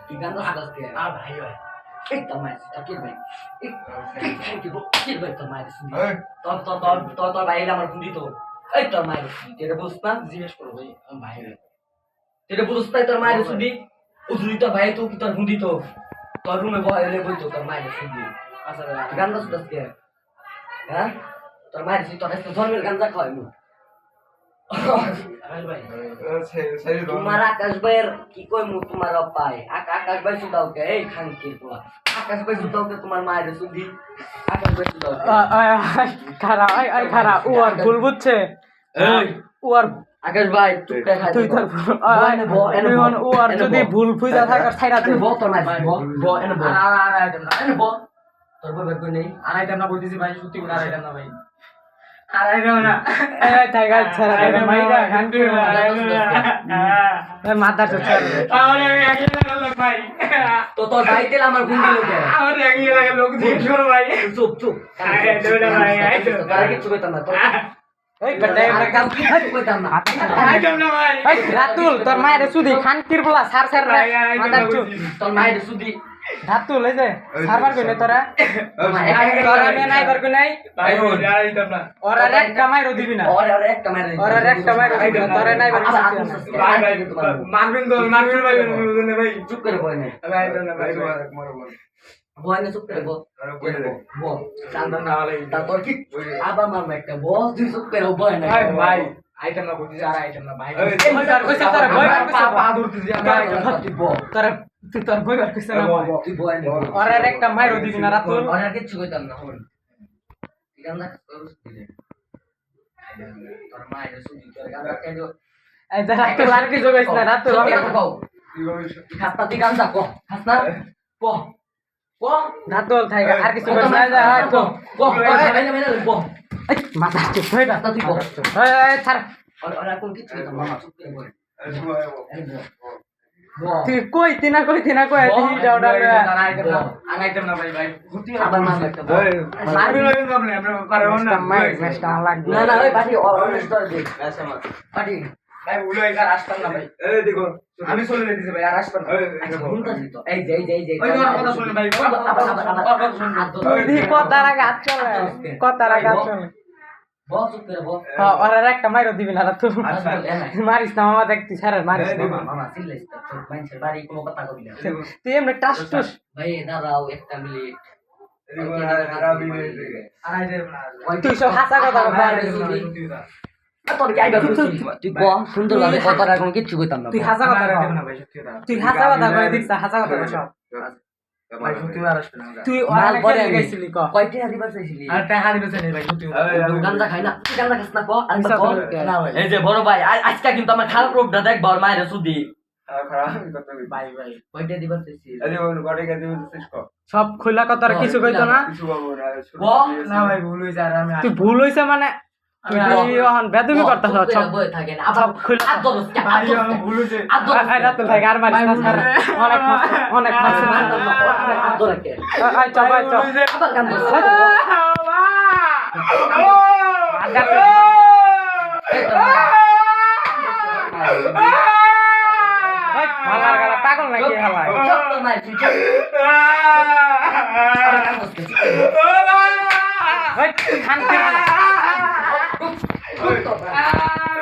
তুই গান শুনছিস কে আর ভাই ভাই এই তো মাইর তাকির ভাই এই থ্যাংক ইউ কি ভাই তো মাইর শুনি তোর ভাই আমার ফোন দিত এই তোর মাইর এটা বুঝছ না জিজ্ঞেস করো ভাই ভাই এটা বুঝছ তাই তোর মাইর শুনি উজুরি তো ভাই তো কি তোর ফোন দিত তোর রুমে বইলে বইতো তোর মাইর শুনি আচ্ছা গান শুনছিস কে হ্যাঁ তোর মাইর শুনি তোর একটা ধর্মের গাঞ্জা খাওয়াই মু তোমার আকাশ ভাইয়ের কি কই মু তোমার পাই আকাশ ভাই সুদাও কে এই খানকির পোলা আকাশ ভাই সুদাও কে তোমার মায়ের সুদি আকাশ ভাই সুদাও কে খারাপ আই খারাপ ও আর ভুল বুঝছে ও আর আকাশ ভাই টুকটা খাই তুই তোর ও আর যদি ভুল ফুইজা থাকার ছাইরা তুই বল তোর মায়ের বল এনে বল এনে বল তোর বল বের কই নেই আড়াইটা না বলতেছি ভাই সত্যি করে আড়াইটা না ভাই মাথা তো তোর ভাইতে আমার গুন্ডি লোক চুপ চুপ কিছু কইতাম না রাতুল তোর মায়ের সুদি খানকির বলা সার সার তোর মায়ের সুদি রাতুল এই যে সারবার কইলে তোরা তোরা মে নাই বার কই নাই ওর আর একটা মাইরো দিবি না ওর একটা মাইরো ওর আর একটা মাইরো দিবি না তোরা নাই বার ভাই ভাই মারবেন ভাই ভাই চুপ করে বল না ভাই ভাই বল না চুপ করে বল বল চান্দন না বলে তারপর কি আবার মারবে একটা বল তুই চুপ করে বল না ভাই আইটেম না বলতেছি আর আইটেম না ভাই কইছে তোরা বই বার কইছে পা ধরতেছি তুই বল তোরা তুই তোর বই বার কইছে না তুই বল না ওর আর একটা মাইরো দিবি না রাতুল ওর আর কিছু কইতাম না হন গান্দা করছিস তোর মায়ের সুদি তোর গান্দা কেন এই যে রাতুল আর কি জগাইছ না রাতুল খাস্তা তুই গান্দা কো খাস্তা কো কো রাতুল থাইগা আর কিছু কইছ না যা কো কো কো এই মাথা চুপ হই না তুই কো এই ছাড় ওরা কোন কিছু কইতাম মামা চুপ করে বল তুই কইতি না কই তুই ডাউডা আইটেম না ভাই ভাই আবার মারবে একটা বল মারবেন আপনি আমরা পারবেন না ম্যাচটা লাগবে না না ওই বাটি অরেঞ্জ ধরে দে বাটি ভাই ভুল হয়ে গেল আসতাম না ভাই এই দেখো আমি চলে যেতেছি ভাই আর আসতাম না ঘুমতাছি তো এই যে ওই তোমার কথা শুনে ভাই তুই কথা রাখ হাত চলে কথা রাখ হাত চলে বল চুপ করে বল ওর আর একটা মাইরো দিবি না তুই মারিস না মামা দেখতি ছাড় মারিস না মামা সিলেস তো মানুষের বাড়ি কোনো কথা কবি না তুই এমনি টাস টুস ভাই দাঁড়াও একটা মিনিট তুই সব হাসা কথা তোর কি আইবা তুই ক সুন্দর ভাবে কথা রাখ কোনো কিছু কইতাম না তুই হাসা কথা কই না ভাই সত্যি কথা তুই হাসা কথা কই দিছ হাসা কথা কই সব ভাই সত্যি আর আসবে না তুই ওরা করে গেছিলি ক কয়টা দিবার চাইছিলি আর টাকা দিবেছেন ভাই সত্যি গান্দা খাই না তুই গান্দা খাস না ক আমি তো ক না ভাই এই যে বড় ভাই আজকে কিন্তু আমার খারাপ রোগটা দেখ বড় মায়ের সুদি ভাই ভাই কয়টা দিবার চাইছিলি সব খোলা কথা আর কিছু কইতো না না ভাই ভুল হইছে আর আমি তুই ভুল হইছে মানে তুই এখন বেদবি করতেছ সব বই থাকে না আবার আদ দরস কে ভাই আমি ভুল হইছে আই রাত ভাই আর মারিস না স্যার অনেক মারছ না আদ দরস কে আই চল ভাই চল আবার গান দরস মালার গালা পাগল নাকি হালাই তোর মাই তুই খান